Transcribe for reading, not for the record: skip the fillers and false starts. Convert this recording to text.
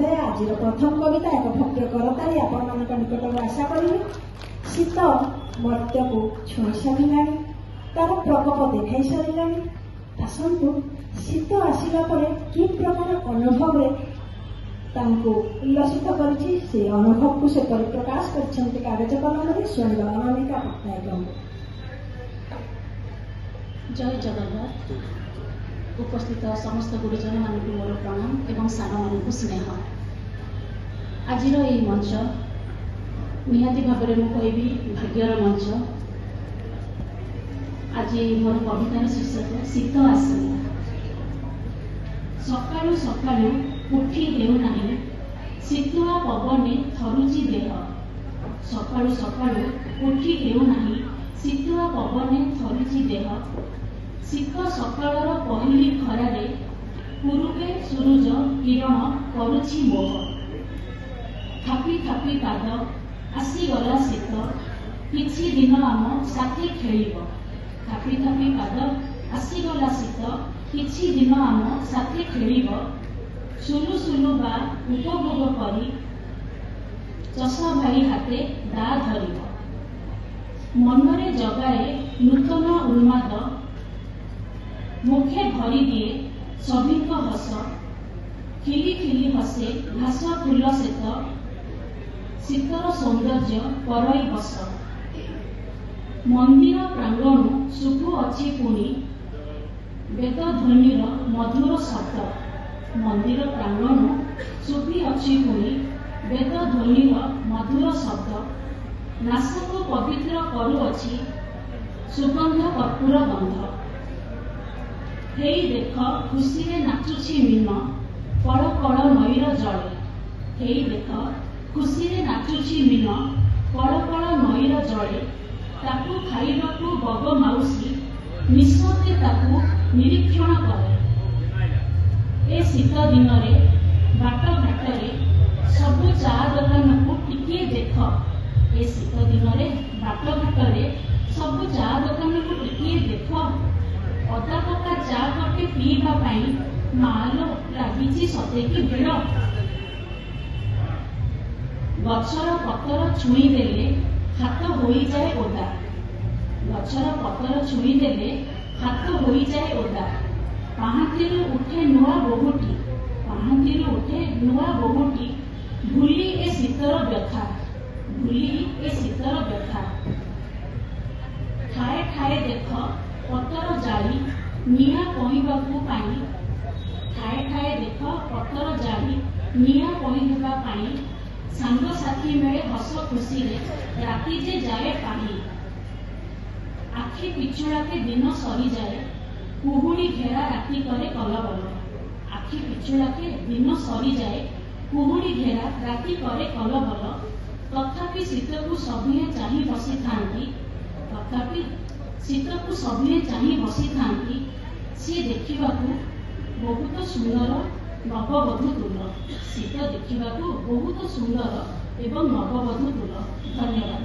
अनुसार आज प्रथम कविता एक भव्य करताली आपण निकट आशा करी। शीत मर्त्य को छुई सारा तार प्रकोप देखा सारा। आसतु शीत आसला कि प्रकार अनुभव उल्लसित कर अनुभव को से परिप्रकाश कर कागज कलम शुणा अनामिका पट्टनायक। जय जगन्नाथ। उपस्थित समस्त गुरुजन मान मोर प्रणाम एवं सान मान स्नेह। आज मंच निहाती भाव में कहबी भाग्यर मंच। आज मोर कवितार शीर्षक शीत आसला। सकाळु सकाळु उठी हेउना शीतुआ पवने थरुची देह। सकाळु सकाळु उठी हेउना शीतुआ पवने थरुची देह। शीत सकाळर पहिली खरारे पूर्वे सूरज किरण करुछि मोह। थापी थापी पाद आसीगला शीत किछि दिन आम साथी खेलिब। थापी थापी पाद आसीगला शीत किछि दिन आम साथी खेलिब। सुलु सुलु बा उपभोग करी चषा भाई हाथे दा धरिब। मनरे जगाए नूतन उन्माद मुखे भरी दिए सभिक हस। खिली खिली हसे घास फूल सेत शीतर सौंदर्य करई बस। मंदिर प्रांगण शुभु अच्छी पुणी वेद ध्वनिर मधुर शब्द। मंदिर प्रांगण शुभि अच्छी पुणी वेद ध्वनिर मधुर शब्द। नासक पवित्र करुअछि सुगंध कर्पूर गंध। हेई देख खुशी रे नाचुछि मीन कड़ कड़ नईर जले। हेई देख खुशी रे नाचुछि मीन कड़ कड़ नईर जले। ताकू खाइबाकू बग माउसी निश्चते ताकू निरीक्षण करे। ए शीत दिन बाट घाटरे सबु चा दुकान को टिके देख। ए शीत दिन बाट घाटरे सबु चा दुकान को टिके देख। अदा पका चा कटे पीवा माल लगी सतेकी भिड़। गछर पतर छुई देले हाथ हो जाए ओदा। गछर पतर छुई देले हाथ हो जाए ओदा। पाहाती उठे नुआ बहुटी। पाहाती उठे नुआ बहुटी भूली ए शीतर व्यथा। भूली ए शीतर व्यथा। ठाए ठाए देख पतर जाली निया पहीबाकू पाई। ठाए ठाए देख पतर जाली निया पहीबा पाई। सांग साथी मेले हस खुशी रे राति जे जाए पाही। आखि पिछुड़ा के दिन सरी जाए कुहुड़ी घेरा राति करे कलबल। आखि पिछुड़ा के दिन सरी जाए कुहुड़ी घेरा राति करे कलबल। तथापि शीत को सभिए चाही बसी थांती। तथापि शीत को सभिए चाही बसी थांती। सी देखिबाकू बहुत सुंदर नववधू तुल। शीत देखिबाकू बहुत सुंदर एवं नववधू तुल। धन्यवाद।